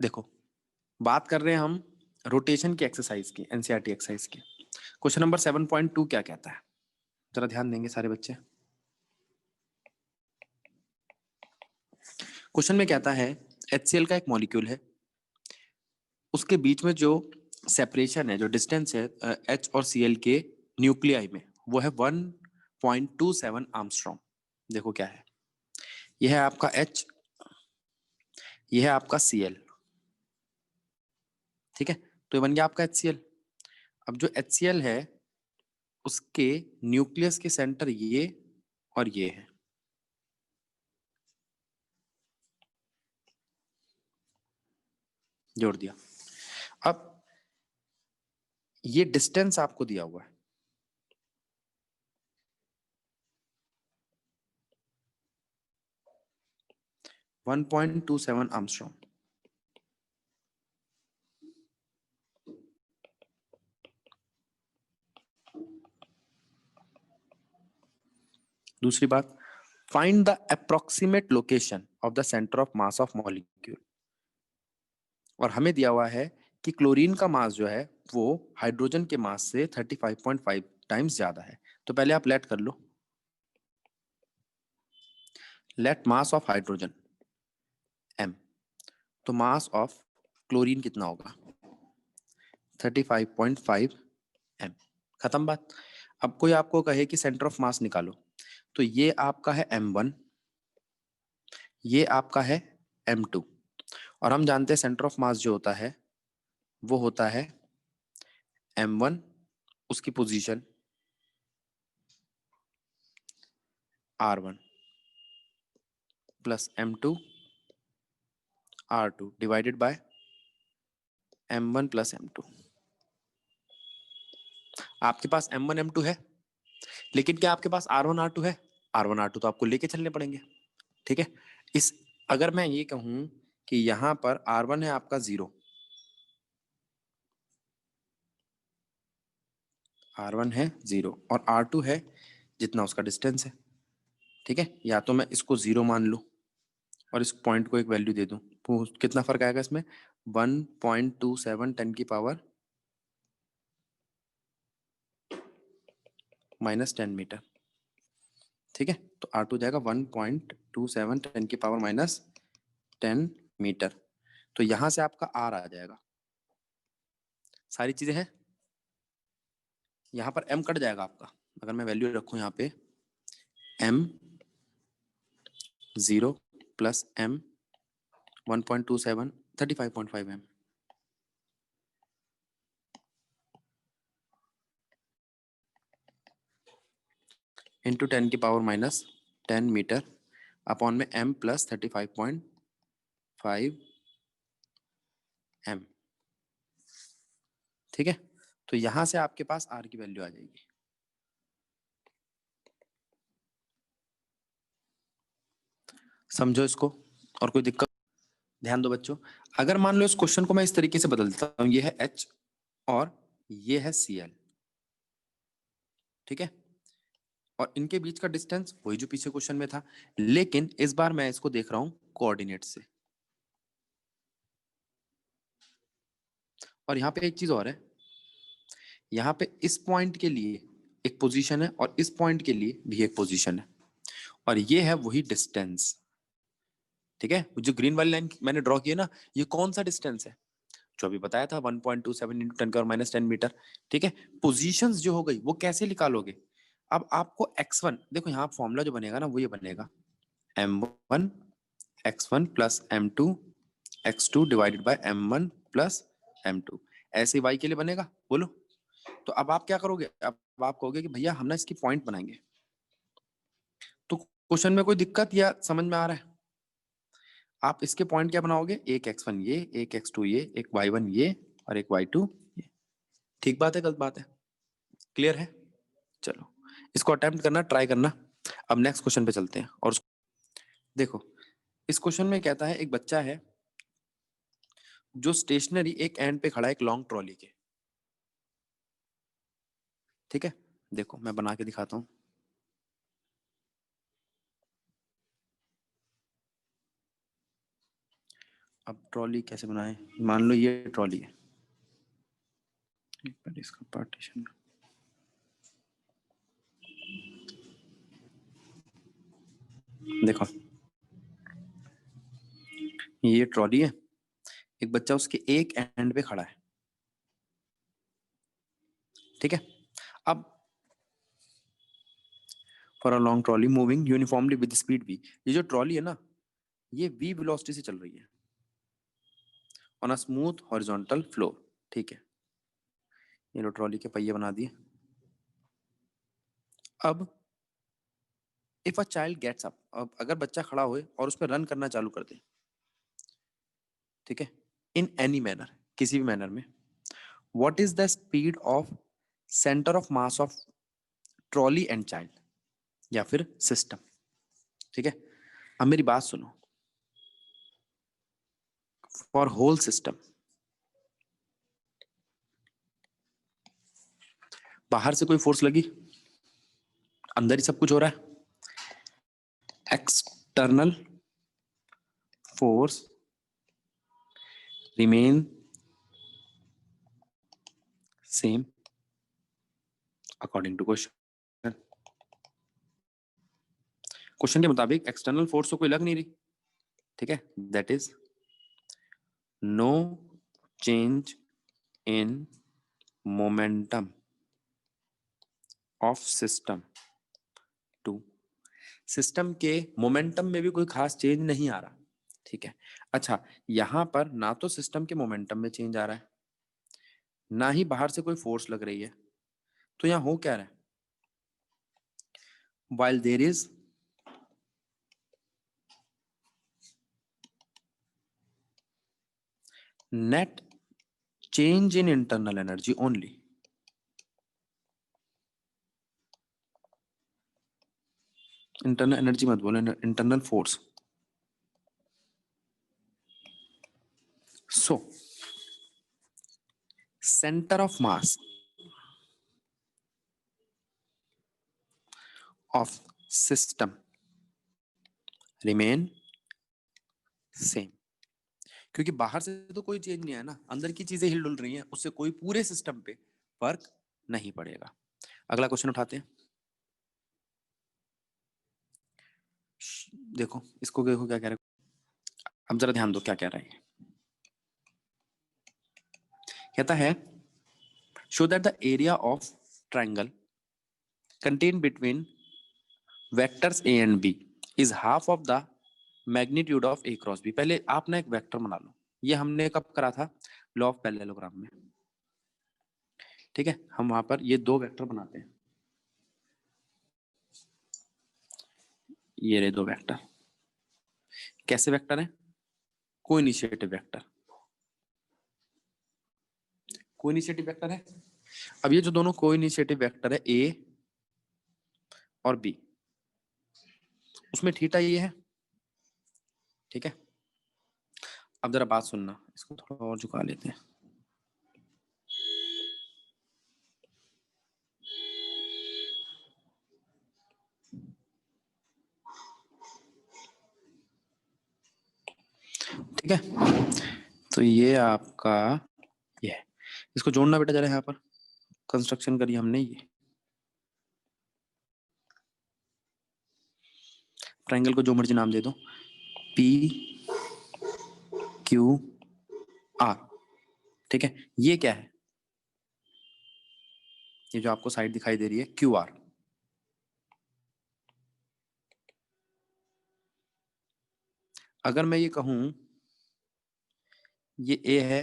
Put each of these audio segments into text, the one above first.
देखो, बात कर रहे हैं हम रोटेशन की एक्सरसाइज की, एनसीईआरटी एक्सरसाइज की। क्वेश्चन नंबर 7.2 क्या कहता है, जरा ध्यान देंगे सारे बच्चे। क्वेश्चन में कहता है HCl का एक मॉलिक्यूल है, उसके बीच में जो सेपरेशन है, जो डिस्टेंस है H और Cl के न्यूक्लियाई में, वो है 1.27 आर्मस्ट्रॉन्ग। देखो क्या है, यह है आपका H, यह है आपका Cl, ठीक है। तो ये बन गया आपका HCl। अब जो HCl है उसके न्यूक्लियस के सेंटर ये और ये है, जोड़ दिया। अब ये डिस्टेंस आपको दिया हुआ है, वन 1.27 आर्मस्ट्रॉन्ग। दूसरी बात, find the approximate location of the centre of mass of molecule. और हमें दिया हुआ है कि क्लोरीन का मास जो है वो हाइड्रोजन के मास से 35.5 टाइम्स ज्यादा है। तो पहले आप लेट कर लो, let mass of hydrogen m, तो मास ऑफ क्लोरीन कितना होगा 35.5 m। खत्म बात। अब कोई आपको कहे कि सेंटर ऑफ मास निकालो, तो ये आपका है m1, ये आपका है m2, और हम जानते हैं सेंटर ऑफ मास जो होता है वो होता है m1, उसकी position r1 plus m2 r2 divided by m1 plus m2। आपके पास m1 m2 है, लेकिन क्या आपके पास r1 r2 है? r1 r2 तो आपको लेके चलने पड़ेंगे, ठीक है। इस अगर मैं ये कहूं कि यहां पर r1 है आपका 0, r1 है 0 और r2 है जितना उसका डिस्टेंस है, ठीक है। या तो मैं इसको 0 मान लूं और इस पॉइंट को एक वैल्यू दे दूं, तो कितना फर्क आएगा इसमें, 1.27 10 की पावर -10 मीटर, ठीक है। तो R2 जाएगा 1.27 10 की पावर -10 मीटर। तो यहां से आपका R आ जाएगा, सारी चीजें हैं। यहाँ पर M कट जाएगा आपका, अगर मैं वैल्यू रखूं यहाँ पे M0 plus M 1.27 35.5 M, into 10 की पावर -10 मीटर अपॉन में M प्लस 35.5 M, ठीक है। तो यहां से आपके पास R की वैल्यू आ जाएगी। समझो इसको, और कोई दिक्कत? ध्यान दो बच्चों, अगर मान लो इस क्वेश्चन को मैं इस तरीके से बदल देता हूं, ये है H और ये है Cl, ठीक है, और इनके बीच का डिस्टेंस वही जो पीछे क्वेश्चन में था, लेकिन इस बार मैं इसको देख रहा हूं कोऑर्डिनेट से। और यहाँ पे एक चीज और है, यहाँ पे इस पॉइंट के लिए एक पोजीशन है और इस पॉइंट के लिए भी एक पोजीशन है, और ये है वही डिस्टेंस, ठीक है। जो ग्रीन वाली लाइन मैंने ड्रॉ की है ना, ये कौन सा डिस्टेंस है, जो अभी बताया था 1.27 इंटू 10 का -10 मीटर, ठीक है। पोजीशंस जो हो गई वो कैसे निकालोगे, अब आपको x1 देखो, यहाँ फॉर्मूला जो बनेगा ना वो ये बनेगा m1 x1 plus m2 x2 divided by m1 plus m2, ऐसे y के लिए बनेगा, बोलो। तो अब आप क्या करोगे, अब आप कहोगे कि भैया हम ना इसकी पॉइंट बनाएंगे। तो क्वेश्चन में कोई दिक्कत या समझ में आ रहा है? आप इसके पॉइंट क्या बनाओगे, एक x1 ये, एक x2 ये, एक y1 ये और एक y2 ये। ठीक बात है, गलत बात है? क्लियर है? चलो इसको अटेम्प्ट करना, ट्राई करना। अब नेक्स्ट क्वेश्चन पे चलते हैं। और देखो, इस क्वेश्चन में कहता है एक बच्चा है जो स्टेशनरी एक एंड पे खड़ा है एक लॉन्ग ट्रॉली के, ठीक है। देखो मैं बना के दिखाता हूं। अब ट्रॉली कैसे बनाए? मान लो ये ट्रॉली है, एक बार इसका पार्टीशन, देखो ये ट्रॉली है, एक बच्चा उसके एक एंड पे खड़ा है, ठीक है। अब for a long trolley moving uniformly with speed v, ये जो ट्रॉली है ना, ये v वेलोसिटी से चल रही है on a smooth horizontal floor, ठीक है। ये लो ट्रॉली के पहिए बना दिए। अब if a child gets up, अब अगर बच्चा खड़ा होए और उस पर रन करना चालू कर दे, ठीक है, इन एनी मैनर, किसी भी मैनर में, what is the speed of centre of mass of trolley and child, या फिर सिस्टम, ठीक है। अब मेरी बात सुनो, फॉर होल सिस्टम, बाहर से कोई फोर्स लगी, अंदर ही सब कुछ हो रहा है, external force remain same according to question. Question के मुताबिक एक्सटर्नल फोर्स तो कोई लग नहीं रही, ठीक है, that is no change in momentum of system too, system के मोमेंटम में भी कोई खास चेंज नहीं आ रहा, ठीक है। अच्छा, यहां पर ना तो सिस्टम के मोमेंटम में चेंज आ रहा है, ना ही बाहर से कोई फोर्स लग रही है, तो यहां हो क्या रहा है, while there is net change in internal energy only, internal energy मत बोलो, internal force. So centre of mass of system remain same, क्योंकि बाहर से तो कोई चेंज नहीं है ना, अंदर की चीजें हिल डुल रही हैं, उससे कोई पूरे सिस्टम पे फर्क नहीं पड़ेगा। अगला क्वेश्चन उठाते हैं, देखो इसको, देखो क्या कह रहा है, अब जरा ध्यान दो क्या कह रहा है। कहता है show that the area of triangle contained between vectors a and b is half of the magnitude of a cross b। पहले आप ना एक वेक्टर बना लो, ये हमने कब करा था, लॉ ऑफ पैरेललोग्राम में, ठीक है। हम वहां पर ये दो वेक्टर बनाते हैं, ये रहे दो वेक्टर, कैसे वेक्टर है, को इनिशिएटिव वेक्टर, को इनिशिएटिव वेक्टर है। अब ये जो दोनों को इनिशिएटिव वेक्टर है ए और बी, उसमें थीटा ये है, ठीक है। अब जरा बात सुनना, इसको थोड़ा और झुका लेते हैं, ठीक है। तो ये आपका ये है, इसको जोड़ना बेटा जरा, यहाँ पर कंस्ट्रक्शन करी हमने, ये ट्रायंगल को जो मर्जी नाम दे दो, पी क्यू आर, ठीक है। ये क्या है, ये जो आपको साइड दिखाई दे रही है क्यू आर, अगर मैं ये कहूं ये ए है,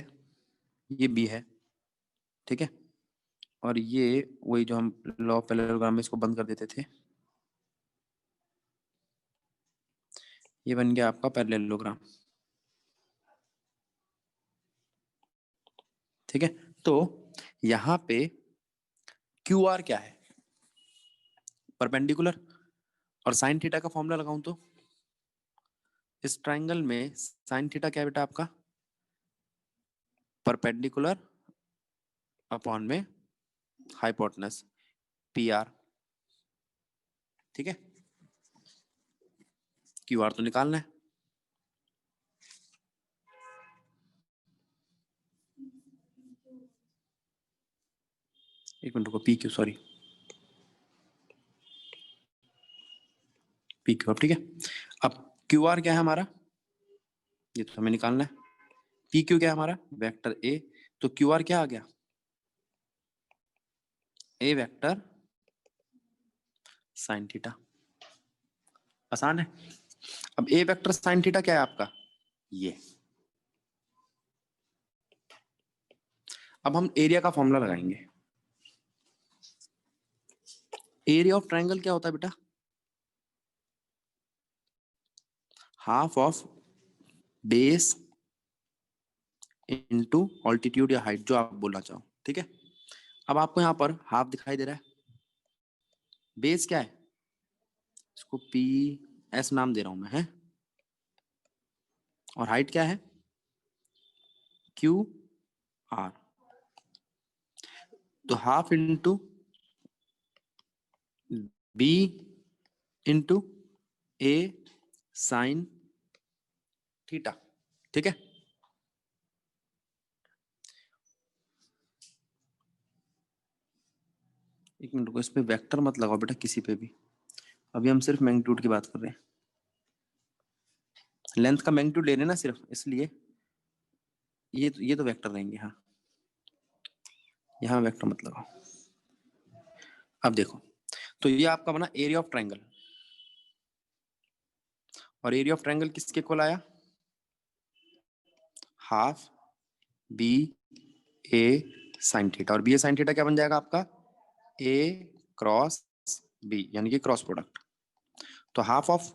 ये बी है, ठीक है, और ये वही जो हम लॉ ऑफ पैरेललोग्राम में इसको बंद कर देते थे, ये बन गया आपका पैरेललोग्राम, ठीक है। तो यहां पे क्यू आर क्या है, परपेंडिकुलर, और साइन थीटा का फॉर्मूला लगाऊं तो इस ट्राइंगल में साइन थीटा क्या है बेटा आपका, परपेंडिकुलर अपॉन में हाइपोटेनस पी आर, ठीक है। क्यू आर तो निकालना है, एक मिनट रुको, P Q, sorry, P Q, ठीक है। अब क्यू आर क्या है हमारा, ये तो हमें निकालना है। पी क्यू क्या है हमारा, वेक्टर ए, तो क्यू आर क्या आ गया, ए वेक्टर साइन थीटा। आसान है। अब ए वेक्टर साइन थीटा क्या है आपका, ये। अब हम एरिया का फॉर्मूला लगाएंगे। एरिया ऑफ ट्रायंगल क्या होता है बेटा, half of base into altitude या हाइट, जो आप बोलना चाहो, ठीक है। अब आपको यहाँ पर हाफ दिखाई दे रहा है, बेस क्या है, इसको पी एस नाम दे रहा हूं मैं, है, और हाइट क्या है, क्यू आर। तो हाफ इंटू बी इंटू ए साइन थीटा, ठीक है। एक मिनट को, इस पे वेक्टर मत लगाओ बेटा किसी पे भी, अभी हम सिर्फ मैग्नीट्यूड की बात कर रहे हैं, लेंथ का मैग्नीट्यूड ले रहे हैं ना सिर्फ, इसलिए ये तो वेक्टर रहेंगे, हाँ, यहाँ वेक्टर मत लगाओ। अब देखो, तो ये आपका बना एरिया ऑफ ट्रायंगल, और एरिया ऑफ ट्रायंगल किसके इक्वल आया, half b a sine theta, और बी ए साइन थीटा क्या बन जाएगा आपका, ए क्रॉस बी, यानी कि क्रॉस प्रोडक्ट। तो half of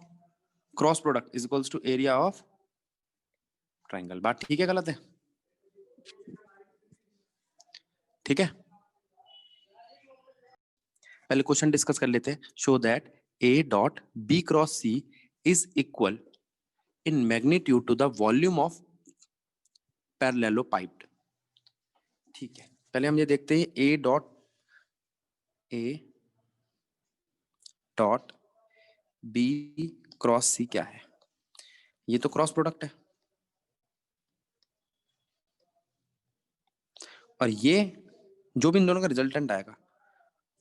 cross product is equals to area of triangle. बात ठीक है गलत है, ठीक है। पहले क्वेश्चन डिस्कस कर लेते हैं। Show that a dot B cross c is equal in magnitude to the volume of parallelepiped. ठीक है, पहले हम ये देखते हैं a dot B cross c क्या है। ये तो क्रॉस प्रोडक्ट है, और ये जो भी इन दोनों का रिजल्टेंट आएगा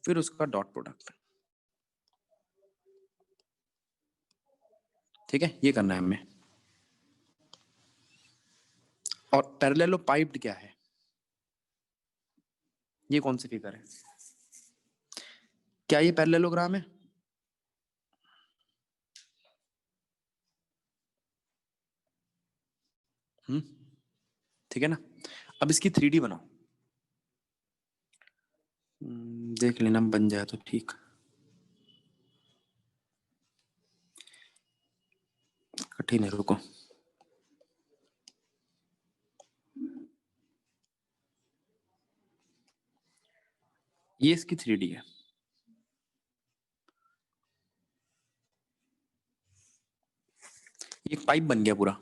फिर उसका डॉट प्रोडक्ट, ठीक है, ये करना है हमें। और पैरेललोपाइप्ड क्या है, ये कौन सी फिगर है, क्या ये पैरेललोग्राम है, ठीक है ना। अब इसकी 3D बनाओ, देख लेना बन जाए तो ठीक, कठिन है, रुको। ये इसकी 3D है, एक पाइप बन गया पूरा।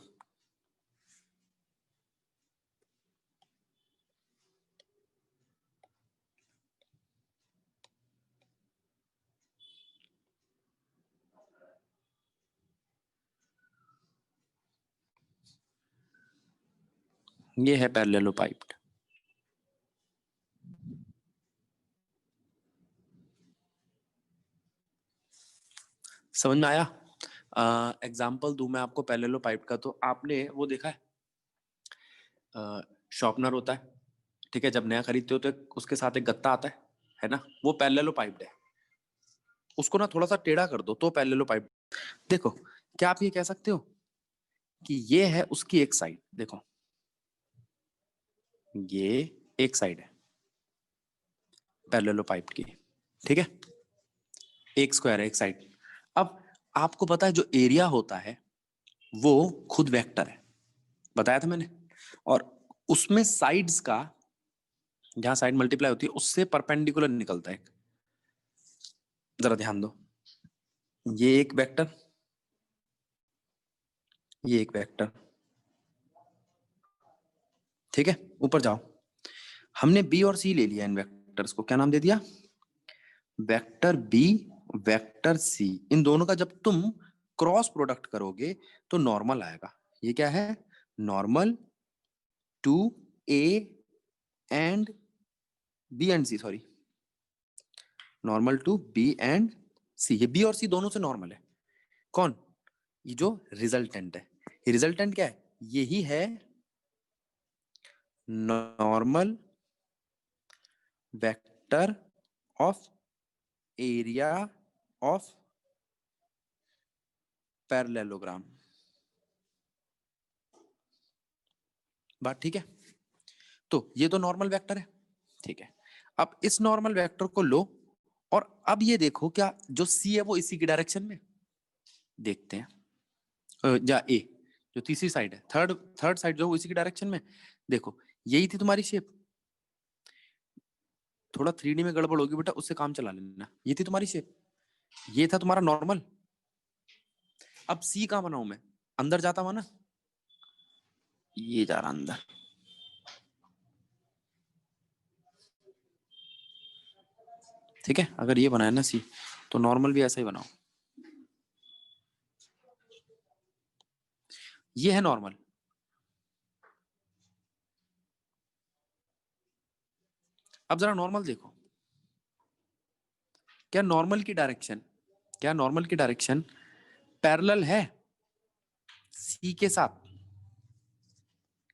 ये है पैरेललोपाइप्ड। समझ में आया। एग्जाम्पल दूं मैं आपको पैरेललोपाइप्ड का, तो आपने वो देखा है, शॉर्पनर होता है, ठीक है, जब नया खरीदते हो तो उसके साथ एक गत्ता आता है ना, वो पैरेललोपाइप्ड है। उसको ना थोड़ा सा टेढ़ा कर दो तो पैरेललोपाइप्ड। देखो, क्या आप ये कह सकते हो कि ये है उसकी एक साइड, देखो ये एक साइड है पैरेललोपाइप्ड की, ठीक है, एक स्क्वायर है एक साइड। अब आपको पता है जो एरिया होता है वो खुद वेक्टर है, बताया था मैंने, और उसमें साइड्स का, जहां साइड मल्टीप्लाई होती है उससे परपेंडिकुलर निकलता है। जरा ध्यान दो, ये एक वेक्टर, ये एक वेक्टर, ठीक है। ऊपर जाओ, हमने बी और सी ले लिया, इन वेक्टर्स को क्या नाम दे दिया, वेक्टर बी वेक्टर सी। इन दोनों का जब तुम क्रॉस प्रोडक्ट करोगे तो नॉर्मल आएगा। ये क्या है, normal to A and B and C, sorry, normal to B and C, ये बी और सी दोनों से नॉर्मल है। कौन? ये जो रिजल्टेंट है, ये रिजल्टेंट क्या है? यही है normal vector of area of parallelogram. बात ठीक है? तो ये तो नॉर्मल वेक्टर है, ठीक है। अब इस नॉर्मल वेक्टर को लो और अब ये देखो क्या जो सी है वो इसी की डायरेक्शन में, देखते हैं या ए जो तीसरी साइड है, थर्ड साइड जो इसी की डायरेक्शन में। देखो यही थी तुम्हारी शेप, थोड़ा 3D में गड़बड़ होगी बेटा, उससे काम चला लेना। ये थी तुम्हारी शेप, ये था तुम्हारा नॉर्मल। अब सी कहां बनाऊं मैं? अंदर जाता हुआ ना, ये जा रहा अंदर, ठीक है। अगर ये बनाया ना सी, तो नॉर्मल भी ऐसा ही बनाओ, ये है नॉर्मल। अब जरा नॉर्मल देखो, क्या नॉर्मल की डायरेक्शन, क्या नॉर्मल की डायरेक्शन पैरेलल है सी के साथ?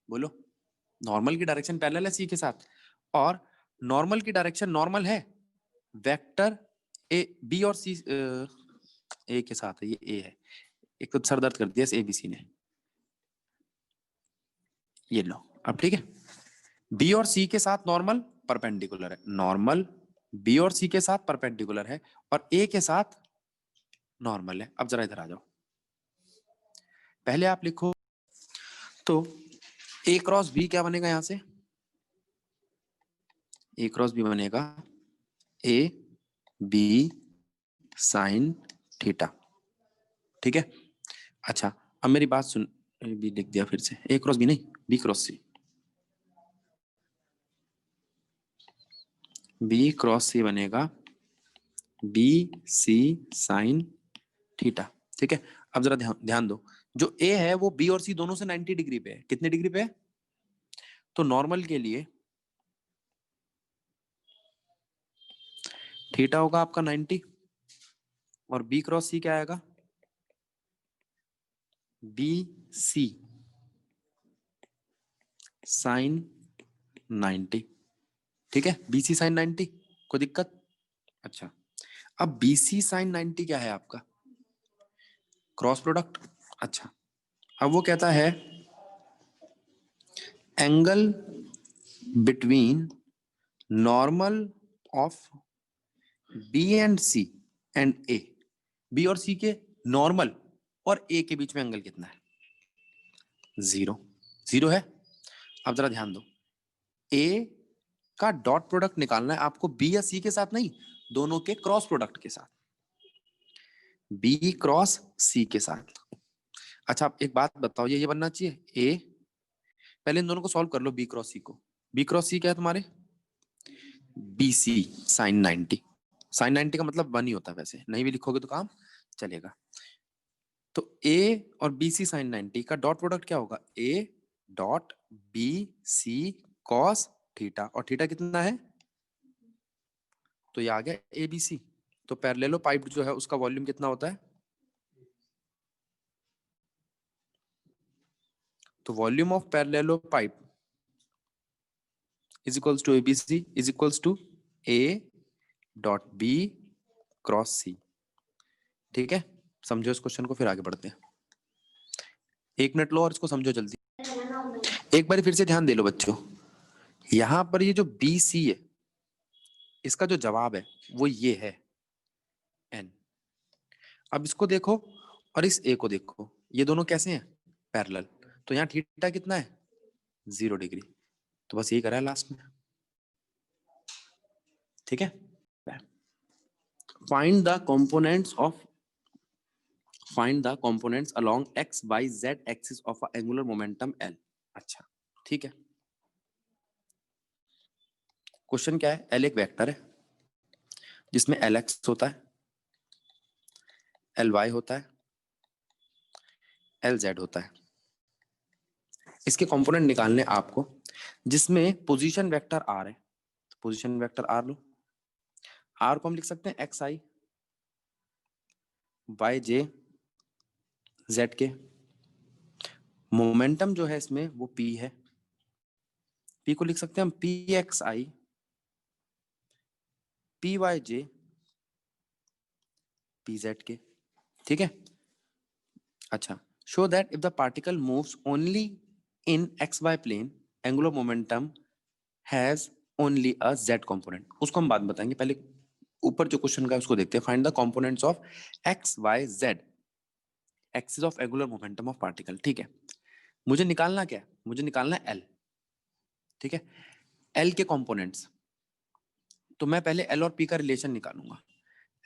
बोलो, नॉर्मल की डायरेक्शन पैरेलल है सी के साथ, और नॉर्मल की डायरेक्शन नॉर्मल है वेक्टर ए बी और सी ए के साथ है, ये ए है। एक तो सर दर्द कर दिया इस एबीसी ने, ये लो। अब ठीक है, बी और सी के साथ नॉर्मल परपेंडिकुलर है, नॉर्मल बी और सी के साथ परपेंडिकुलर है, और ए के साथ नॉर्मल है। अब जरा इधर आ जाओ, पहले आप लिखो तो ए क्रॉस बी क्या बनेगा? यहां से ए क्रॉस बी बनेगा ए बी साइन थीटा, ठीक है। अच्छा अब मेरी बात सुन, बी लिख दिया फिर से, ए क्रॉस बी नहीं, बी क्रॉस सी, बी क्रॉस सी बनेगा बी सी साइन थीटा, ठीक है। अब जरा ध्यान ध्यान दो, जो ए है वो बी और सी दोनों से 90 डिग्री पे है। कितने डिग्री पे है? तो नॉर्मल के लिए थीटा होगा आपका 90, और बी क्रॉस सी क्या आएगा? बी सी साइन 90, ठीक है। बी सी साइन 90, कोई दिक्कत? अच्छा अब बी सी साइन 90 क्या है आपका? Cross product. अच्छा अब वो कहता है angle between normal of B and C and A, B और सी के नॉर्मल और ए के बीच में एंगल कितना है? 0, 0 है। अब जरा ध्यान दो, ए का डॉट प्रोडक्ट निकालना है आपको बी या सी के साथ नहीं, दोनों के क्रॉस प्रोडक्ट के साथ, बी क्रॉस सी के साथ। अच्छा आप एक बात बताओ, ये बनना चाहिए ए, पहले इन दोनों को सॉल्व कर लो, बी क्रॉस सी को। बी क्रॉस सी क्या है तुम्हारे? बी सी साइन 90, साइन 90 का मतलब 1 ही होता है, वैसे नहीं भी लिखोगे तो काम चलेगा। तो ए और बी सी साइन 90 का डॉट प्रोडक्ट क्या होगा? A dot b c cos theta, और थीटा कितना है? तो ये आ गया ए बी सी। तो पैरेललो पाइप जो है उसका वॉल्यूम कितना होता है? तो volume of parallelepiped is equals to ABC is equals to A dot B cross C, ठीक है। समझो इस क्वेश्चन को, फिर आगे बढ़ते हैं। 1 मिनट लो और इसको समझो जल्दी। एक बार फिर से ध्यान दे लो बच्चों, यहां पर ये जो बी सी है, इसका जो जवाब है वो ये है एन। अब इसको देखो और इस ए को देखो, ये दोनों कैसे हैं? पैरेलल। तो यहाँ थीटा कितना है? 0 डिग्री। तो बस यही करा है लास्ट में, ठीक है। Find the components of, find the components along x Y z axis of a angular momentum l. अच्छा ठीक है, क्वेश्चन क्या है? एल एक वेक्टर है जिसमें एल एक्स होता है, एल वाई होता है, एल जेड होता है। इसके कंपोनेंट निकालने आपको, जिसमें पोजीशन वेक्टर आर है, तो पोजीशन वेक्टर आर लो। आर को हम लिख सकते हैं x i y j z k. Momentum जो है इसमें वो पी है, पी को लिख सकते हैं हम p x i p y j p z k. ठीक है। अच्छा, show that if the particle moves only in x Y plane angular momentum has only a z component. उसको हम बाद में बताएंगे, पहले ऊपर जो क्वेश्चन का है उसको देखते हैं। Find the components of x Y z axis of angular momentum of particle. ठीक है, मुझे निकालना क्या है, मुझे निकालना है एल। ठीक है, एल के कंपोनेंट्स, तो मैं पहले एल और पी का रिलेशन निकालूंगा।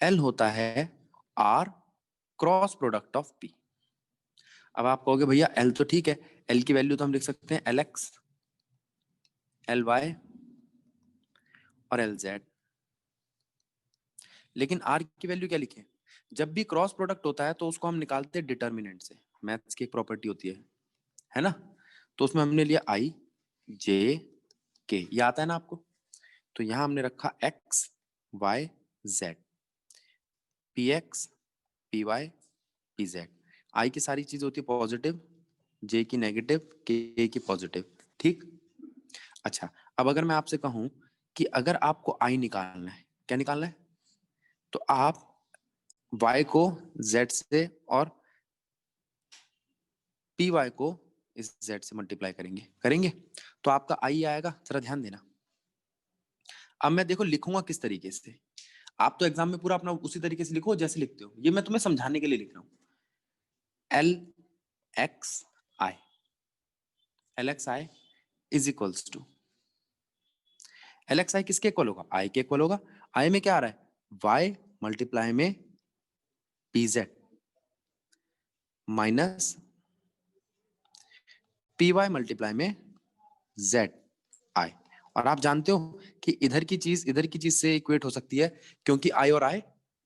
एल होता है r cross product of p. अब आप कहोगे भैया एल तो ठीक है, एल की वैल्यू तो हम लिख सकते हैं एल एक्स एल वाई और एल जेड, लेकिन आर की वैल्यू क्या लिखें? जब भी क्रॉस प्रोडक्ट होता है तो उसको हम निकालते हैं डिटर्मिनेंट से, मैथ्स की एक प्रॉपर्टी होती है ना। तो उसमें हमने लिया आई जे के, ये आता है ना आपको। तो यहां हमने रखा X Y Z, P X P Y P Z. I की सारी चीज होती है पॉजिटिव, जे की नेगेटिव, के की पॉजिटिव। ठीक। अच्छा, अब अगर मैं आपसे कहूं कि अगर आपको आई निकालना है, क्या निकालना है, तो आप y को z से और पी वाई को इस z से मल्टीप्लाई करेंगे तो आपका i आएगा। जरा ध्यान देना। अब मैं देखो लिखूंगा किस तरीके से, आप तो एग्जाम में पूरा अपना उसी तरीके से लिखो जैसे लिखते हो, ये मैं तुम्हें समझाने के लिए लिख रहा हूं। L X I, L X I is equals to, L X I किसके इक्वल होगा, आई के इक्वल होगा। आई में क्या आ रहा है, वाई मल्टीप्लाई में P Z minus P Y multiply में जेड आई। और आप जानते हो कि इधर की चीज से इक्वेट हो सकती है, क्योंकि आई और आई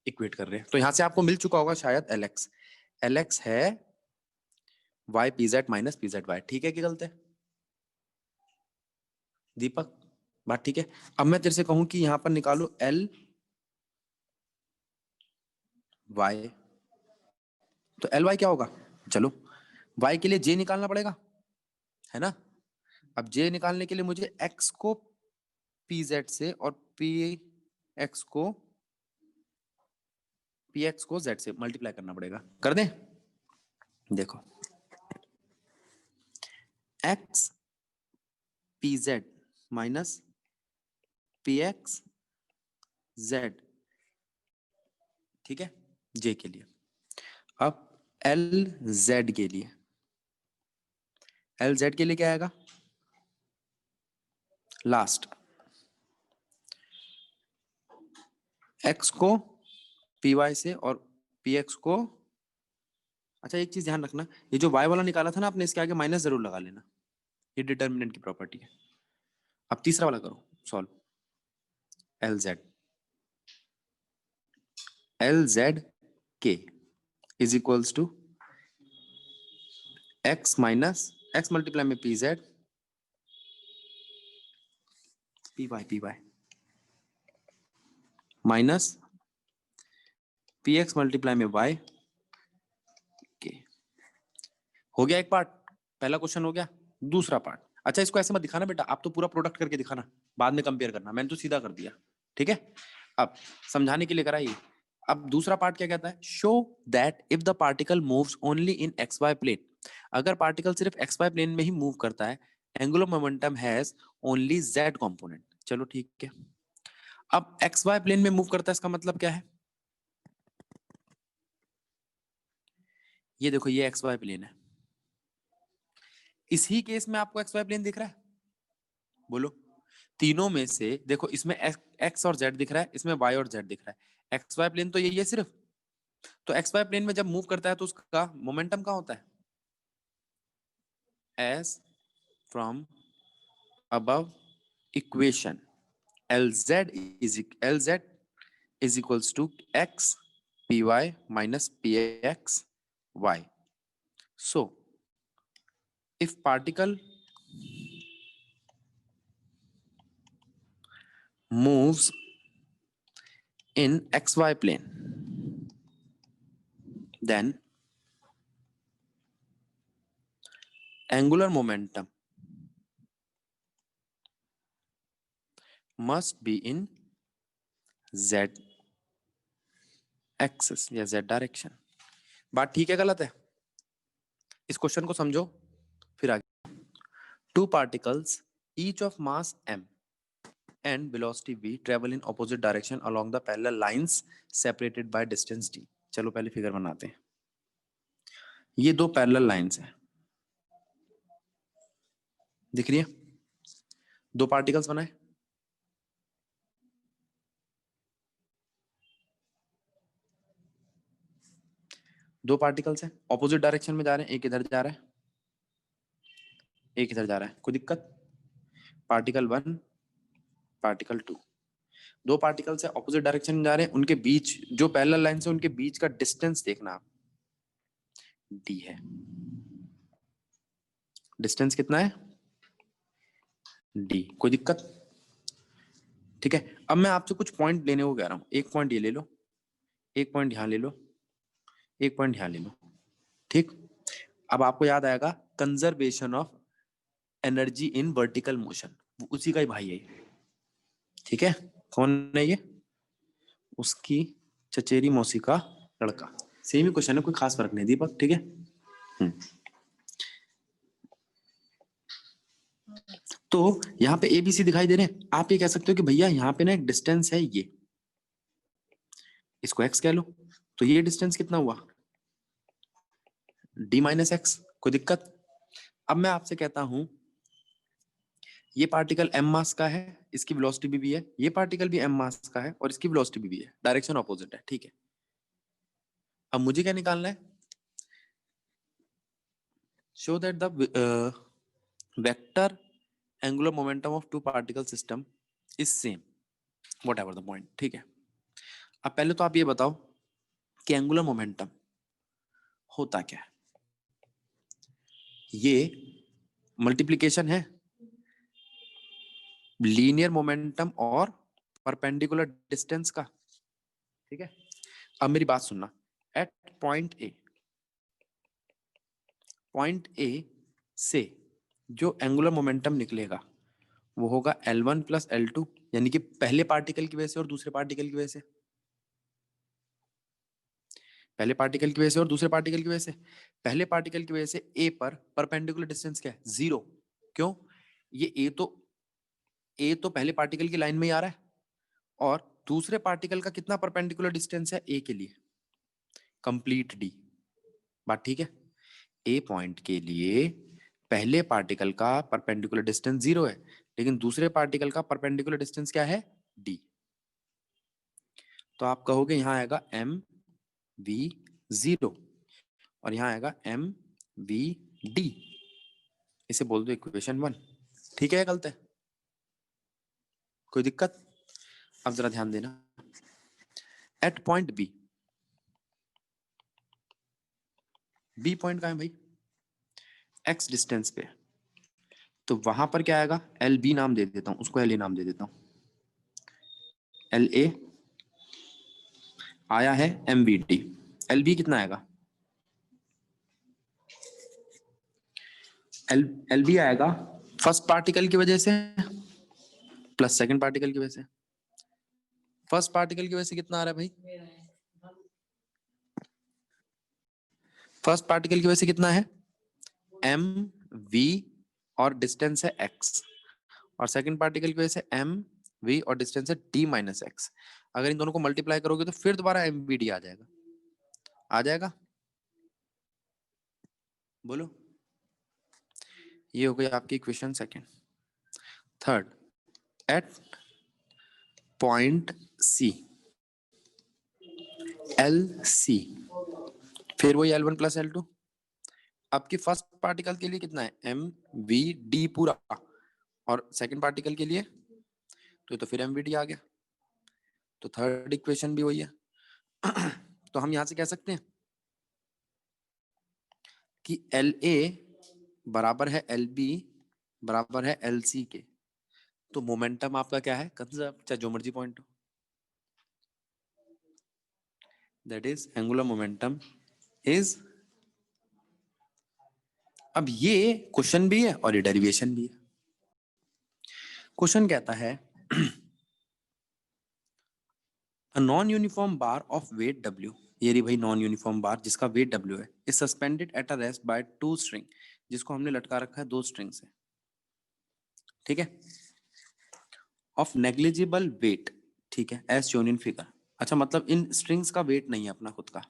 इक्वेट कर रहे हैं। तो यहां से आपको मिल चुका होगा शायद एल एक्स, एल एक्स है Y P Z minus P Z Y. ठीक है कि गलत है दीपक, बात ठीक है? अब मैं तेरे से कहूं कि यहां पर निकालो एल वाई, तो एल वाई क्या होगा, चलो वाई के लिए जे निकालना पड़ेगा, है ना। अब जे निकालने के लिए मुझे एक्स को पी जेड से और पी एक्स को पी एक्स को जेड से मल्टीप्लाई करना पड़ेगा। कर दें, देखो x P Z minus P x Z, ठीक है, जे के लिए। अब एल जेड के लिए, एल जेड के लिए क्या आएगा, लास्ट एक्स को पी वाई से और पी एक्स को, अच्छा एक चीज ध्यान रखना, ये जो वाई वाला निकाला था ना आपने, इसके आगे माइनस जरूर लगा लेना, ये डिटर्मिनेंट की प्रॉपर्टी है। अब तीसरा वाला करो solve, L Z, L Z के is equals to X minus X multiply में P Z P Y minus P X multiply में वाई के। हो गया एक पार्ट, पहला क्वेश्चन हो गया। दूसरा पार्ट, अच्छा इसको ऐसे मत दिखाना बेटा, आप तो पूरा प्रोडक्ट करके दिखाना, बाद में कंपेयर करना, मैंने तो सीधा कर दिया। ठीक है, अब समझाने के लिए कराइए। अब दूसरा पार्ट क्या कहता है, show that if the particle moves only in x Y plane, अगर पार्टिकल सिर्फ एक्स वाई प्लेन में ही मूव करता है, angular momentum has only Z component. चलो ठीक है, अब एक्स वाई प्लेन में मूव करता है इसका मतलब क्या है, ये देखो ये एक्स वाई प्लेन है, इसी केस में आपको एक्स वाई प्लेन दिख रहा है, बोलो। तीनों में से देखो, इसमें एक्स और जेड दिख रहा है, इसमें वाई और जेड दिख रहा है, एक्स वाई प्लेन तो यही है सिर्फ। तो एक्स वाई प्लेन में जब मूव करता है तो उसका मोमेंटम कहाँ होता है, as from above equation LZ is equals to x py minus px y. So if particle moves in xy plane, then angular momentum must be in z axis या z डायरेक्शन। बात ठीक है गलत है? इस क्वेश्चन को समझो फिर आगे। Two particles each of mass m and velocity v travel in opposite direction along the parallel lines separated by distance d। चलो पहले फिगर बनाते हैं। ये दो पैरेलल लाइंस हैं, दिख रही है? दो पार्टिकल्स बनाए, दो पार्टिकल्स हैं, ऑपोजिट डायरेक्शन में जा रहे हैं, एक इधर जा रहा है, एक इधर जा रहा है। कोई दिक्कत? पार्टिकल 1, पार्टिकल 2, दो पार्टिकल्स है, ऑपोजिट डायरेक्शन में जा रहे हैं, उनके बीच जो पैरेलल लाइन से उनके बीच का डिस्टेंस देखना आप, d है। डिस्टेंस कितना है? d। कोई दिक्कत? ठीक है। अब मैं आपसे कुछ पॉइंट लेने को कह रहा हूं। एक पॉइंट ये ले लो, एक पॉइंट यहां ले लो, एक पॉइंट यहां ले लो, ठीक। अब आपको याद आएगा conservation of energy in vertical motion, उसी का ही भाई है, ठीक है। कौन है ये? उसकी चचेरी मौसी का लड़का। सेम ही क्वेश्चन है, कोई खास फर्क नहीं दीपक, ठीक है। तो यहाँ पे एबीसी दिखाई दे रहे हैं। आप ये कह सकते हो कि भैया यहाँ पे ना एक डिस्टेंस है, ये इसको x कह लो, तो ये डिस्टेंस कितना हुआ? d minus x. कोई दिक्कत? अब मैं आपसे कहता हूं ये पार्टिकल m मास का है, इसकी वेलोसिटी भी है, ये पार्टिकल भी m मास का है और इसकी वेलोसिटी भी है, डायरेक्शन ऑपोजिट है, ठीक है। अब मुझे क्या निकालना है? Show that the vector angular momentum of two particle system is same whatever the point, ठीक है। अब पहले तो आप ये बताओ कि एंगुलर मोमेंटम होता क्या है? ये मल्टीप्लिकेशन है लीनियर मोमेंटम और परपेंडिकुलर डिस्टेंस का, ठीक है। अब मेरी बात सुनना, एट पॉइंट ए से जो एंगुलर मोमेंटम निकलेगा वो होगा L1 प्लस L2, यानी कि पहले पार्टिकल की वजह से और दूसरे पार्टिकल की वजह से, पहले पार्टिकल की वजह से और दूसरे पार्टिकल की वजह से। पहले पार्टिकल की वजह से ए पर परपेंडिकुलर डिस्टेंस क्या है? 0। क्यों? ये ए तो पहले पार्टिकल की लाइन में ही आ रहा है, और दूसरे पार्टिकल का कितना परपेंडिकुलर डिस्टेंस है ए के लिए? Complete D. बात ठीक है? ए पॉइंट के लिए पहले पार्टिकल का परपेंडिकुलर डिस्टेंस 0 है, लेकिन दूसरे पार्टिकल का परपेंडिकुलर डिस्टेंस क्या है? डी। तो आप कहोगे यहां आएगा एम वी 0 और यहां आएगा एम वी डी। इसे बोल दो इक्वेशन 1, ठीक है या गलत है? कोई दिक्कत? अब जरा ध्यान देना, at point B, B point कहां है भाई? एक्स डिस्टेंस पे, तो वहां पर क्या आएगा? एल बी नाम दे देता हूं उसको, एल ए नाम दे देता हूं, एल ए आया है M B D. L B कितना आएगा? एल बी आएगा फर्स्ट पार्टिकल की वजह से प्लस सेकंड पार्टिकल की वजह से। फर्स्ट पार्टिकल की वजह से कितना आ रहा है भाई? फर्स्ट पार्टिकल की वजह से कितना है? एम वी और डिस्टेंस है एक्स, और सेकंड पार्टिकल की वजह से एम वी और डिस्टेंस है डी माइनस एक्स। अगर इन दोनों को मल्टीप्लाई करोगे तो फिर दोबारा एम वी डी आ जाएगा, आ जाएगा? बोलो। ये हो गई आपकी equation second. Third, at point C, L C, फिर वही L1 प्लस L2। आपकी फर्स्ट पार्टिकल के लिए कितना है? एम वी डी पूरा, और सेकंड पार्टिकल के लिए तो फिर एम वी डी आ गया। तो थर्ड इक्वेशन भी वही है। तो हम यहां से कह सकते हैं कि एल ए बराबर है एल बी बराबर है एल सी के। तो मोमेंटम आपका क्या है? कंजर्व, चाहे जो मर्जी पॉइंट हो। That is angular momentum is, अब ये क्वेश्चन भी है और ये डेरिवेशन भी है। क्वेश्चन कहता है a non uniform bar of weight W, ये रही भाई नॉन यूनिफॉर्म बार जिसका वेट W है, is suspended at a rest by 2 string, जिसको हमने लटका रखा है 2 स्ट्रिंग से, ठीक है, ऑफ नेग्लिजिबल वेट, ठीक है, एज शोन इन फिगर। अच्छा मतलब इन स्ट्रिंग्स का वेट नहीं है अपना खुद का।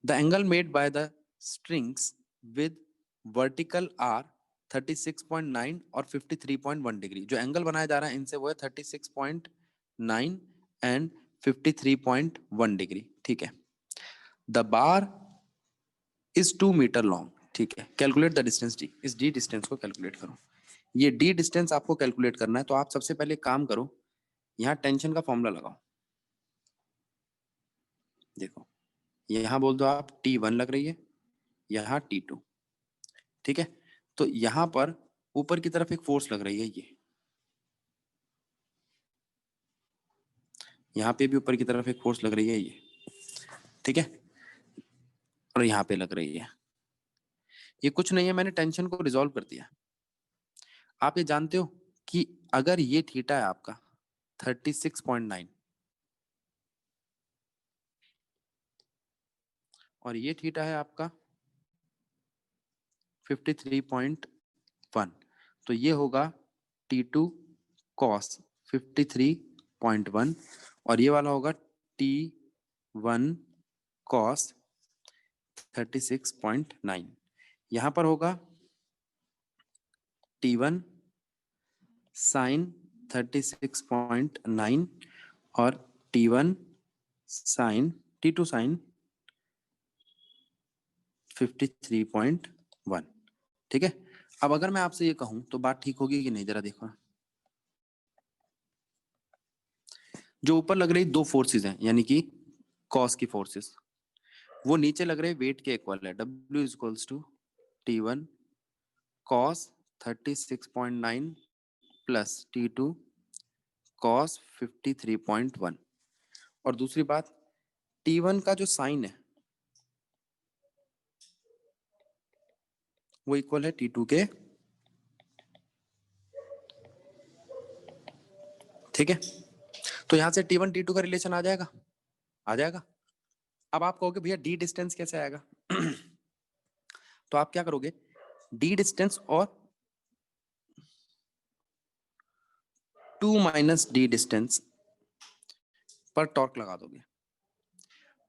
The angle made by the strings with vertical are 36.9 और 53.1 डिग्री, जो एंगल बनाया जा रहा है इनसे वो है 36.9 एंड 53.1 डिग्री, ठीक है। The bar is 2 metre long, ठीक है, कैलकुलेट द डिस्टेंस d, इस d डिस्टेंस को कैलकुलेट करो। ये d डिस्टेंस आपको कैलकुलेट करना है, तो आप सबसे पहले काम करो, यहाँ टेंशन का फॉर्मूला लगाओ। देखो यहाँ बोल दो आप T1 लग रही है, यहाँ T2, ठीक है। तो यहाँ पर ऊपर की तरफ एक फोर्स लग रही है, ये यहाँ पे भी ऊपर की तरफ एक फोर्स लग रही है ये, ठीक है, और यहाँ पे लग रही है। ये कुछ नहीं है, मैंने टेंशन को रिजॉल्व कर दिया। आप ये जानते हो कि अगर ये थीटा है आपका 36.9 और ये थीटा है आपका 53.1, तो ये होगा T2 cos 53.1 और ये वाला होगा T1 cos 36.9। यहाँ पर होगा T1 sin 36.9 और T1 sin T2 sin 53.1, ठीक है। अब अगर मैं आपसे ये कहूं तो बात ठीक होगी कि नहीं, जरा देखो। जो ऊपर लग रही 2 फोर्सेस हैं यानी कि कॉस की फोर्सेस, वो नीचे लग रहे वेट के इक्वल है, W is equals to T1 cos 36.9 plus T2 cos 53.1। और दूसरी बात T1 का जो साइन है वो इक्वल है T2 के, ठीक है। तो यहां से T1 T2 का रिलेशन आ जाएगा, आ जाएगा। अब आप कहोगे भैया डी डिस्टेंस कैसे आएगा? तो आप क्या करोगे, डी डिस्टेंस और 2 माइनस डी डिस्टेंस पर टॉर्क लगा दोगे।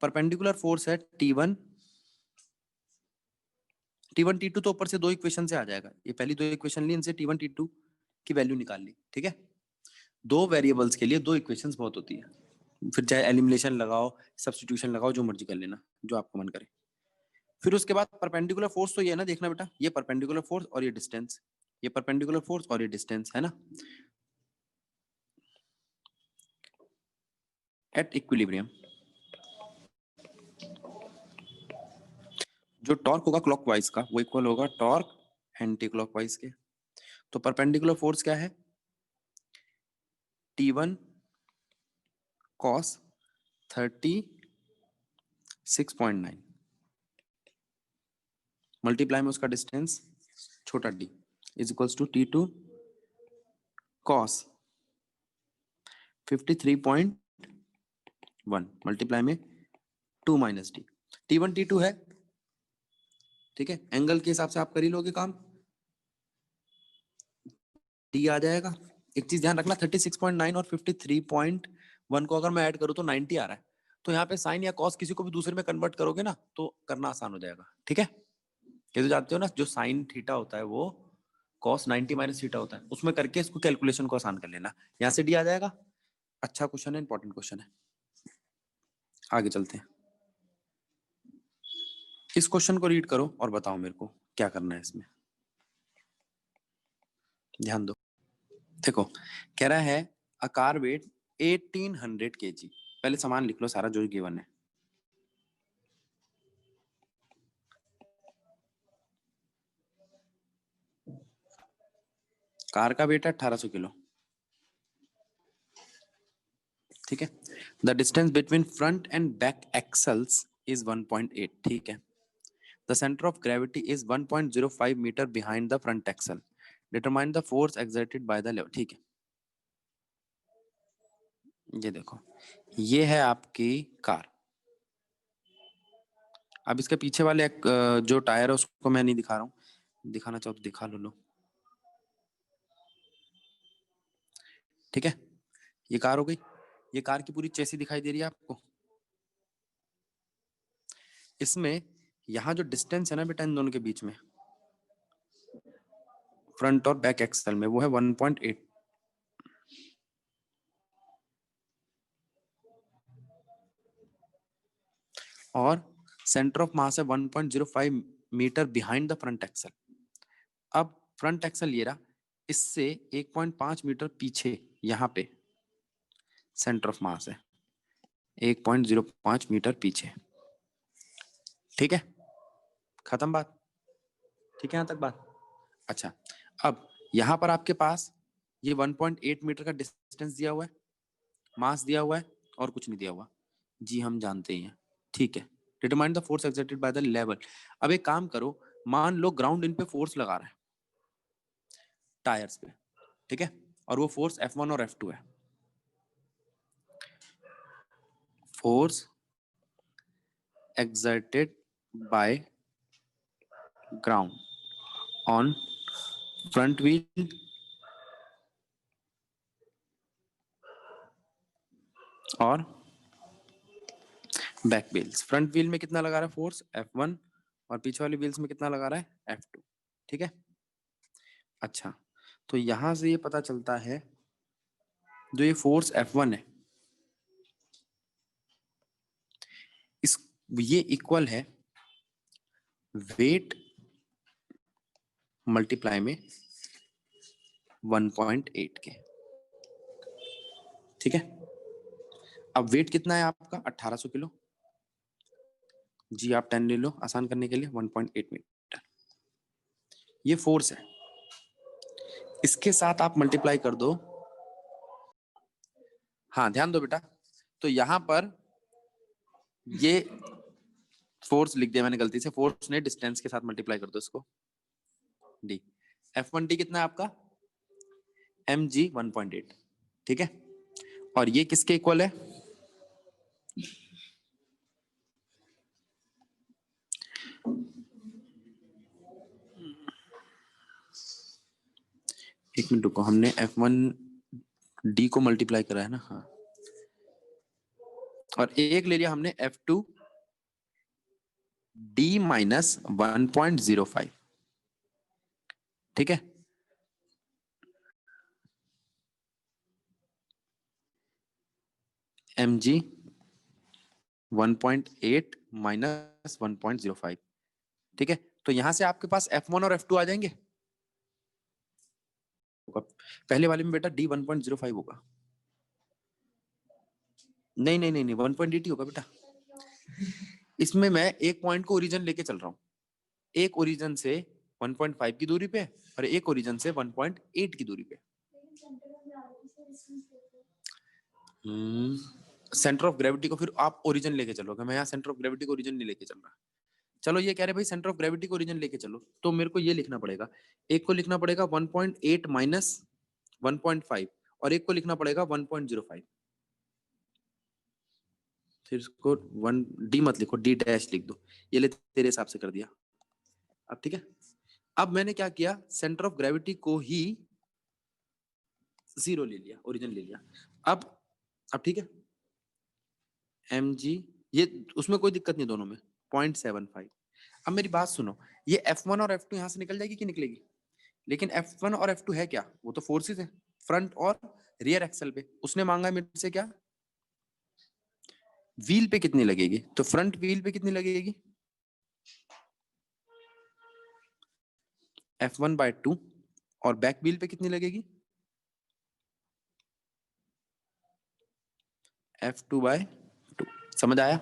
परपेंडिकुलर फोर्स है T1, T1 T2 तो ऊपर से 2 इक्वेशन से आ जाएगा, ये पहली 2 इक्वेशन ली, इनसे T1 T2 की वैल्यू निकाल ली, ठीक है। 2 वेरिएबल्स के लिए 2 इक्वेशंस बहुत होती है, फिर चाहे एलिमिनेशन लगाओ, सब्स्टिट्यूशन लगाओ, जो मर्जी कर लेना, जो आपको मन करे। फिर उसके बाद परपेंडिकुलर फोर्स तो ये है ना, देखना बेटा, ये परपेंडिकुलर फोर्स और ये डिस्टेंस, ये परपेंडिकुलर फोर्स और ये डिस्टेंस है ना, एट इक्विलिब्रियम। जो टॉर्क होगा क्लॉकवाइज का वो इक्वल होगा टॉर्क एंटी क्लॉकवाइज के। तो परपेंडिकुलर फोर्स क्या है, T1 cos 36.9 मल्टीप्लाई में उसका डिस्टेंस छोटा d is equals to T2 cos 53.1 multiply में 2 माइनस डी। T1 T2 है, ठीक है, एंगल के हिसाब से आप कर ही लोगे काम, डी आ जाएगा। एक चीज ध्यान रखना, 36.9 और 53.1 को अगर मैं ऐड करूं तो 90 आ रहा है, तो यहाँ पे साइन या कॉस किसी को भी दूसरे में कन्वर्ट करोगे ना तो करना आसान हो जाएगा, ठीक है। ये तो जानते हो ना, जो साइन थीटा होता है वो कॉस 90 माइनस थीटा होता है, उसमें करके इसको कैलकुलेशन को आसान कर लेना। यहाँ से डी आ जाएगा। अच्छा क्वेश्चन है, इंपॉर्टेंट क्वेश्चन है। आगे चलते हैं, इस क्वेश्चन को रीड करो और बताओ मेरे को क्या करना है इसमें, ध्यान दो। देखो कह रहा है अ कार वेट 1800 kg, पहले सामान लिख लो सारा जो गिवन है। कार का वेट है 1800 किलो, ठीक है। The distance between front and back axles is 1.8, ठीक है। The centre of gravity is 1.05 metre behind the front axle, determine the force exerted by the lever, ठीक है। ये देखो, ये है आपकी कार। अब इसके पीछे वाले जो टायर है उसको मैं नहीं दिखा रहा हूँ, दिखाना चाहो तो दिखा लो, ठीक है। ये कार हो गई, ये कार की पूरी चेसी दिखाई दे रही है आपको। इसमें यहाँ जो डिस्टेंस है ना बेटा इन दोनों के बीच में, फ्रंट और बैक एक्सल में, वो है 1.8। और सेंटर ऑफ मास है 1.05 metre behind the front axle. अब फ्रंट एक्सल ये रहा, इससे 1.5 मीटर पीछे यहाँ पे सेंटर ऑफ मास है, 1.05 मीटर पीछे, ठीक है। खत्म बात, ठीक है यहाँ तक बात। अच्छा, अब यहाँ पर आपके पास ये 1.8 मीटर का डिस्टेंस दिया हुआ है, मास दिया हुआ है और कुछ नहीं दिया हुआ, जी हम जानते हैं, ठीक है। Determine the force exerted by the level. अब एक काम करो, मान लो ग्राउंड इन पे फोर्स लगा रहा है टायर्स पे, ठीक है, और वो फोर्स F1 और F2 है। Force exerted by ground on front wheel और बैक व्हील्स। फ्रंट व्हील में कितना लगा रहा है फोर्स F1 और पीछे वाली व्हील्स में कितना लगा रहा है F2, ठीक है। अच्छा, तो यहां से ये पता चलता है जो ये फोर्स F1 है इस ये इक्वल है वेट मल्टीप्लाई में 1.8 के, ठीक है। अब वेट कितना है आपका 1800 किलो, जी आप 10 ले लो आसान करने के लिए, 1.8 मीटर ये फोर्स है। इसके साथ आप मल्टीप्लाई कर दो, हाँ ध्यान दो बेटा, तो यहां पर ये फोर्स लिख दिया मैंने गलती से, फोर्स ने डिस्टेंस के साथ मल्टीप्लाई कर दो इसको, डी F1D कितना है आपका mg 1.8, ठीक है। और ये किसके इक्वल है, एक मिनट रुको, हमने F1D को मल्टीप्लाई करा है ना, हाँ, और एक ले लिया हमने F2D माइनस 1.05, ठीक है। mg 1.8 माइनस 1.05, ठीक है। तो यहां से आपके पास F1 और F2 आ जाएंगे। पहले वाले में बेटा D 1.05 होगा, नहीं नहीं नहीं नहीं 1.8 होगा बेटा। इसमें मैं एक पॉइंट को ओरिजिन लेके चल रहा हूँ, एक ओरिजिन से 1.5 की दूरी पे और एक ओरिजिन से 1.8 की दूरी पे। सेंटर ऑफ ग्रेविटी को फिर आप ओरिजिन लेके चलोगे, मैं यहाँ सेंटर ऑफ ग्रेविटी को ओरिजिन नहीं लेके चल रहा। चलो ये कह रहे भाई सेंटर ऑफ ग्रेविटी को ओरिजिन लेके चलो, तो मेरे को ये लिखना पड़ेगा, एक को लिखना पड़ेगा 1.8 माइनस 1.5 और एक को लिखना पड़ेगा 1.05। फिर इसको 1D मत लिखो, D डैश लिख दो, ये ले तेरे हिसाब से कर दिया। अब ठीक है, अब मैंने क्या किया, सेंटर ऑफ ग्रेविटी को ही 0 ले लिया, ओरिजिन ले लिया। अब ठीक है, mg ये उसमें कोई दिक्कत नहीं, दोनों में 0.75। अब मेरी बात सुनो, ये F1 और F2 यहां से निकल जाएगी कि निकलेगी, लेकिन F1 और F2 है क्या, वो तो फोर्सेस है फ्रंट और रियर एक्सल पे। उसने मांगा है मेरे से क्या, व्हील पे कितनी लगेगी, तो फ्रंट व्हील पे कितनी लगेगी F1/2 और बैक व्हील पे कितनी लगेगी F2/2। समझ आया,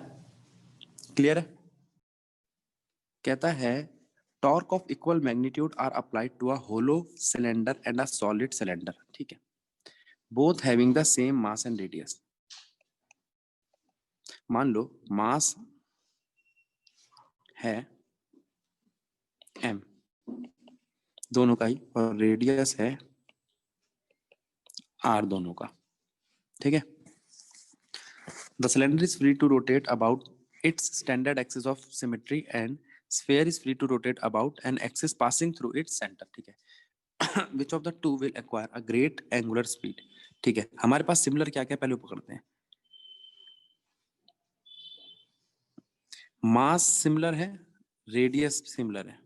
क्लियर है। कहता है torque of equal magnitude are applied to a hollow cylinder and a solid cylinder, ठीक है, both having the same mass and radius. मान लो मास है m दोनों का ही और रेडियस है r दोनों का, ठीक है। The cylinder is free to rotate about its standard axis of symmetry and sphere is free to rotate about an axis passing through its center, ठीक है। Which of the two will acquire a great angular speed, ठीक है। हमारे पास similar क्या क्या पहले पकड़ते हैं। मास सिमिलर है, रेडियस सिमिलर है,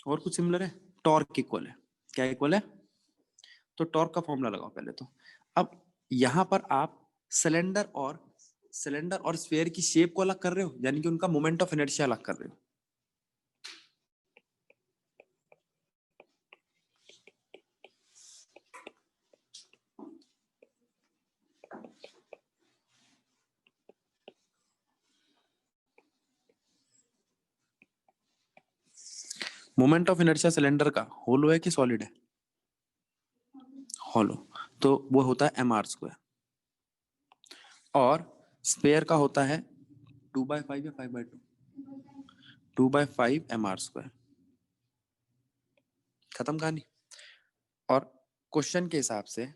और कुछ सिमिलर है, टॉर्क इक्वल है। क्या इक्वल है? तो टॉर्क का फॉर्मूला लगाओ पहले तो। अब यहां पर आप सिलेंडर और स्फीयर की शेप को अलग कर रहे हो, यानी कि उनका मोमेंट ऑफ इनर्शिया अलग कर रहे हो। मोमेंट ऑफ इनर्शिया सिलेंडर का होलो है कि सॉलिड है? होलो, तो वो होता है mr²। और स्फीयर का होता है 2/5 या 5/2? 2/5 mr²। खत्म कहानी। और क्वेश्चन के हिसाब से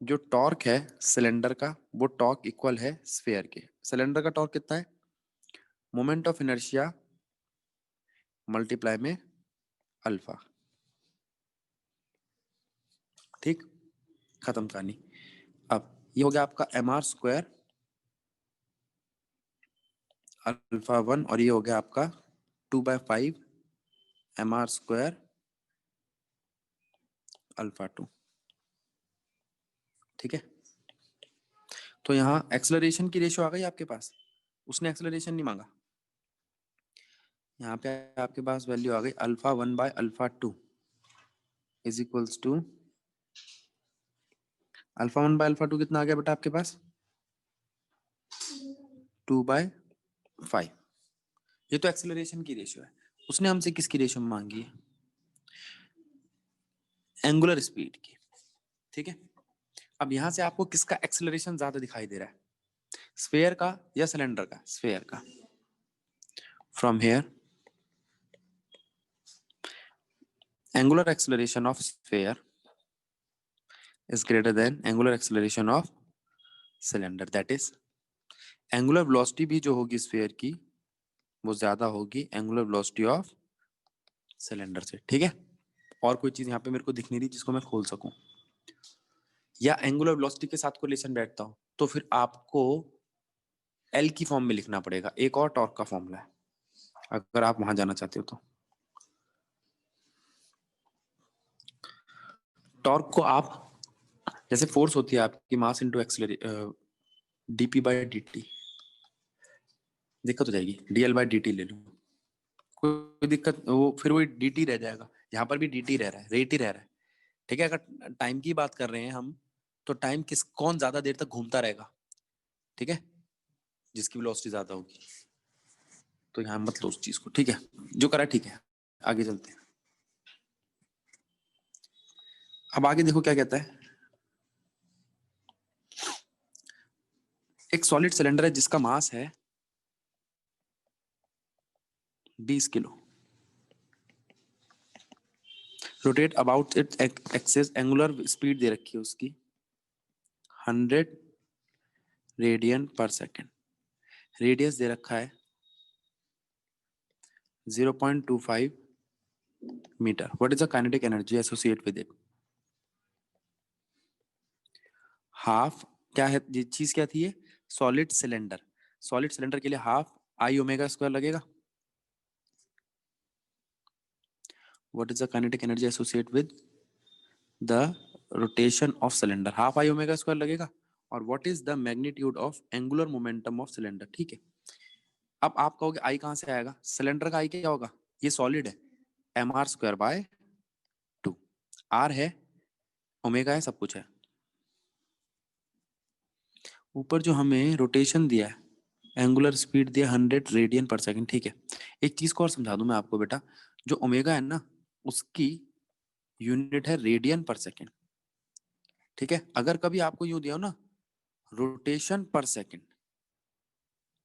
जो टॉर्क है सिलेंडर का, वो टॉर्क इक्वल है स्फीयर के। सिलेंडर का टॉर्क कितना है? मोमेंट ऑफ इनर्शिया मल्टीप्लाई में अल्फा, ठीक। खत्म कहानी। अब ये हो गया आपका mr² अल्फा 1 और ये हो गया आपका 2/5 mr² अल्फा 2, ठीक है। तो यहाँ एक्सेलरेशन की रेशियो आ गई आपके पास, उसने एक्सेलरेशन नहीं मांगा। यहाँ पे आपके पास वैल्यू आ गई अल्फा 1/अल्फा 2 इज इक्वल्स टू अल्फा 1/अल्फा 2 कितना आ गया बेटा आपके पास? 2/5। ये तो एक्सेलरेशन की रेशियो है। उसने हमसे किसकी रेशियो मांगी है? एंगुलर स्पीड की, ठीक है। अब यहां से आपको किसका एक्सेलरेशन ज्यादा दिखाई दे रहा है, स्फीयर का या सिलेंडर का? स्फीयर का। From here angular acceleration of sphere is greater than angular acceleration of cylinder, that is angular velocity भी जो होगी स्फीयर की वो ज्यादा होगी angular velocity of cylinder से, ठीक है। और कोई चीज यहाँ पे मेरे को दिख नहीं रही जिसको मैं खोल सकूं, या एंगुलर वेलोसिटी के साथ कोरिलेशन बैठता हो तो फिर आपको एल की फॉर्म में लिखना पड़ेगा। एक और टॉर्क का फॉर्मूला है अगर आप वहां जाना चाहते हो तो। टॉर्क को आप जैसे फोर्स होती है आपकी मास इंटू एक्सेलरेशन dp/dt, दिक्कत हो जाएगी dl/dt ले लो, कोई दिक्कत, वो फिर वही dt रह जाएगा। यहाँ पर भी dt रह रहा है, रेट ही रह रहा है, ठीक है। अगर टाइम की बात कर रहे हैं हम तो टाइम कौन ज्यादा देर तक घूमता रहेगा, ठीक है, जिसकी वेलोसिटी ज्यादा होगी। तो यहाँ मत लो उस चीज को, ठीक है। जो करा ठीक है, आगे चलते हैं। अब आगे देखो क्या कहता है। एक सॉलिड सिलेंडर है जिसका मास है 20 kilo. Rotate about it axis, angular speed दे रखी है उसकी 100 रेडियन पर सेकेंड। रेडियस दे रखा है 0.25 metre. What is the kinetic energy associate with it? Half क्या है ये चीज, क्या थी ये? Solid cylinder. सॉलिड सिलेंडर के लिए हाफ I⍵² लगेगा। What is the kinetic energy associate with the rotation of cylinder? Half I⍵² लगेगा। और what is the magnitude of angular momentum of cylinder, ठीक है। अब आप कहोगे आई कहां से आएगा? सिलेंडर का आई क्या होगा? ये सॉलिड है, mr²/2। आर है, ओमेगा है, सब कुछ है। ऊपर जो हमें रोटेशन दिया है, एंगुलर स्पीड दिया 100 रेडियन पर सेकंड, ठीक है। एक चीज को और समझा दूं मैं आपको बेटा, जो ओमेगा है ना उसकी यूनिट है रेडियन पर सेकंड। ठीक है, अगर कभी आपको यूं दिया हो ना रोटेशन पर सेकंड,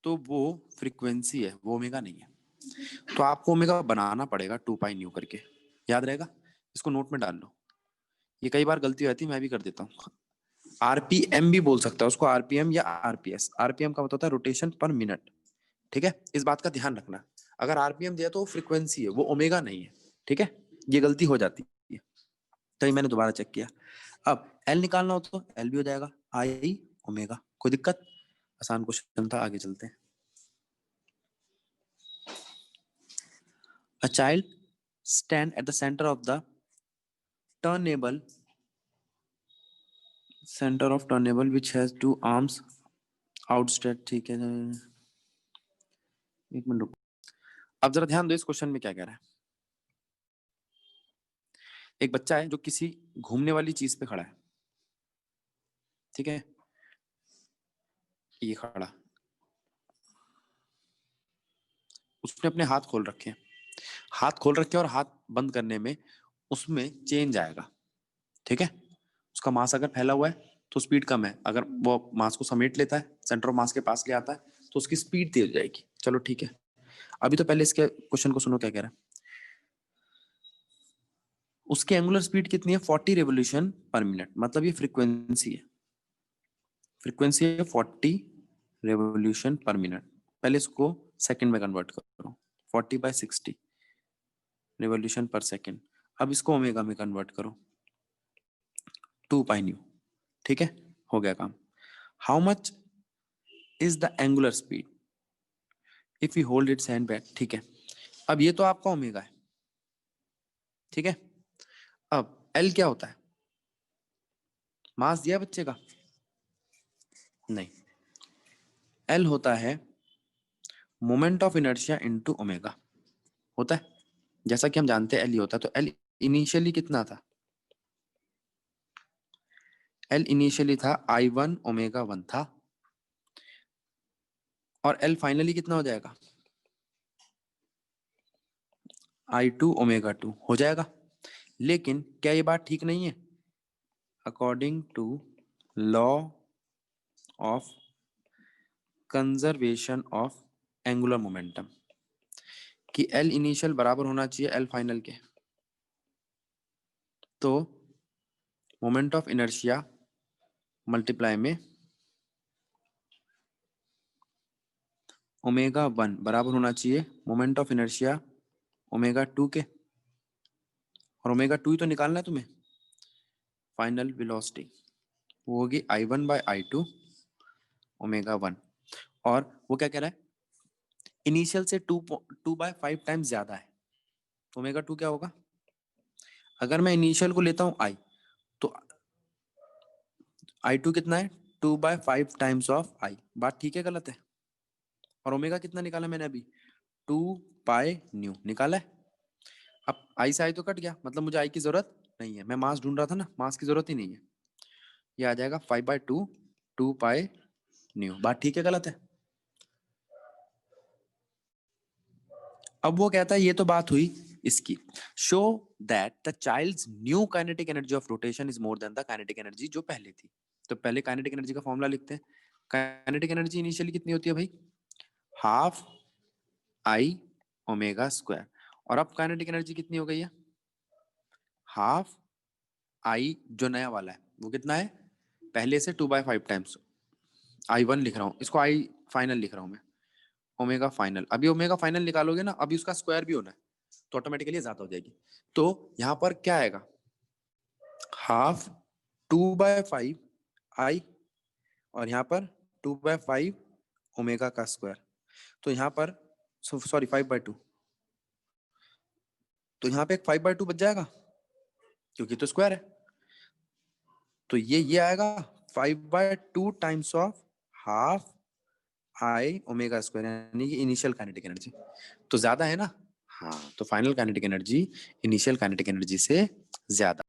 तो वो फ्रीक्वेंसी है, वो ओमेगा नहीं है। तो आपको ओमेगा बनाना पड़ेगा 2 पाई न्यू करके, याद रहेगा, इसको नोट में डाल लो। ये कई बार गलती होती है, मैं भी कर देता हूँ। आरपीएम भी बोल सकता है उसको, आरपीएम या आरपीएस। आरपीएम का मतलब होता है रोटेशन पर मिनट, ठीक है, इस बात का ध्यान रखना। अगर आरपीएम दिया तो वो फ्रीक्वेंसी है, वो ओमेगा नहीं है, ठीक है, ये गलती हो जाती है। तो ये मैंने दोबारा चेक किया। अब एल निकालना हो तो एल भी हो जाएगा, आई ओमेगा। कोई दिक्कत? आसान क्वेश्चन था, आगे चलते हैं। A child stand at the center of turntable which has two arms outstretched, ठीक है। एक मिनट रुको, अब जरा ध्यान दो इस क्वेश्चन में क्या कह रहा है। एक बच्चा है जो किसी घूमने वाली चीज पे खड़ा है, ठीक है, ये खड़ा, उसने अपने हाथ खोल रखे हैं, हाथ खोल रखे हैं और हाथ बंद करने में उसमें चेंज आएगा, ठीक है। उसका मास अगर फैला हुआ है तो स्पीड कम है, अगर वो मास को समेट लेता है, सेंटर ऑफ मास के पास ले आता है, तो उसकी स्पीड तेज हो जाएगी। चलो ठीक है, अभी तो पहले इसके क्वेश्चन को सुनो क्या कह रहा है। उसकी एंगुलर स्पीड कितनी है? 40 रेवोल्यूशन पर मिनट, मतलब ये फ्रीक्वेंसी है, फ्रीक्वेंसी है 40 रेवोल्यूशन पर मिनट। पहले इसको सेकंड में कन्वर्ट करो, 40/60 रेवोल्यूशन पर सेकंड। अब इसको ओमेगा में कन्वर्ट करो, 2 पाई न्यू, ठीक है, हो गया काम। How much is the angular speed if you hold it's hand back, ठीक है। अब ये तो आपका ओमेगा है, ठीक है। अब एल क्या होता है? मास दिया बच्चे का? नहीं, एल होता है moment of inertia into omega, होता है, जैसा कि हम जानते हैं एल ही होता है। तो एल इनिशियली कितना था? एल इनिशियली था I1 ओमेगा 1 था, और एल फाइनली कितना हो जाएगा? I2 ओमेगा 2 हो जाएगा। लेकिन क्या ये बात ठीक नहीं है? According to law of conservation of angular momentum, कि एल इनिशियल बराबर होना चाहिए एल फाइनल के, तो मोमेंट ऑफ इनर्शिया मल्टीप्लाई में ओमेगा 1 बराबर होना चाहिए मोमेंट ऑफ इनर्शिया ओमेगा 2 के, और ओमेगा 2 ही तो निकालना है तुम्हें, फाइनल वेलोसिटी वो होगी I1/I2 ओमेगा 1। और वो क्या कह रहा है? इनिशियल से 2/5 टाइम्स ज्यादा है, ओमेगा 2 क्या होगा? अगर मैं इनिशियल को लेता हूं आई, तो I2 कितना है? 2/5 टाइम्स ऑफ आई। बात ठीक है गलत है? और ओमेगा कितना निकाला मैंने अभी? 2 पाई न्यू निकाला है। अब आई से आई तो कट गया, मतलब मुझे आई की जरूरत नहीं है, मैं मास ढूंढ रहा था ना, मास की जरूरत ही नहीं है। ये आ जाएगा 5/2 2 पाई न्यू। बात ठीक है गलत है? अब वो कहता है ये तो बात हुई इसकी, show that the child's new kinetic energy of rotation is more than the kinetic energy जो पहले थी। तो पहले काइनेटिक एनर्जी का फॉर्मूला लिखते हैं। काइनेटिक एनर्जी इनिशियली कितनी होती है भाई? Half I omega square. और अब काइनेटिक एनर्जी कितनी हो गई है? हाफ आई, जो नया वाला है वो कितना है? पहले से 2/5 टाइम्स। I1 लिख रहा हूँ, इसको आई फाइनल लिख रहा हूँ मैं, ओमेगा फाइनल। अभी ओमेगा फाइनल निकालोगे ना, अभी उसका स्क्वायर भी होना है, तो ऑटोमेटिकली ज्यादा हो जाएगी। तो यहाँ पर क्या आएगा? हाफ 2/5 आई, और यहाँ पर 2/5 ओमेगा का स्क्वायर। तो यहाँ पर सॉरी 5/2, तो यहाँ पे एक 5/2 बच जाएगा, क्योंकि तो स्क्वायर है। तो ये आएगा 5/2 times of half I omega square, यानी कि इनिशियल काइनेटिक एनर्जी तो ज्यादा है ना। हाँ, तो final kinetic energy initial kinetic energy से ज्यादा।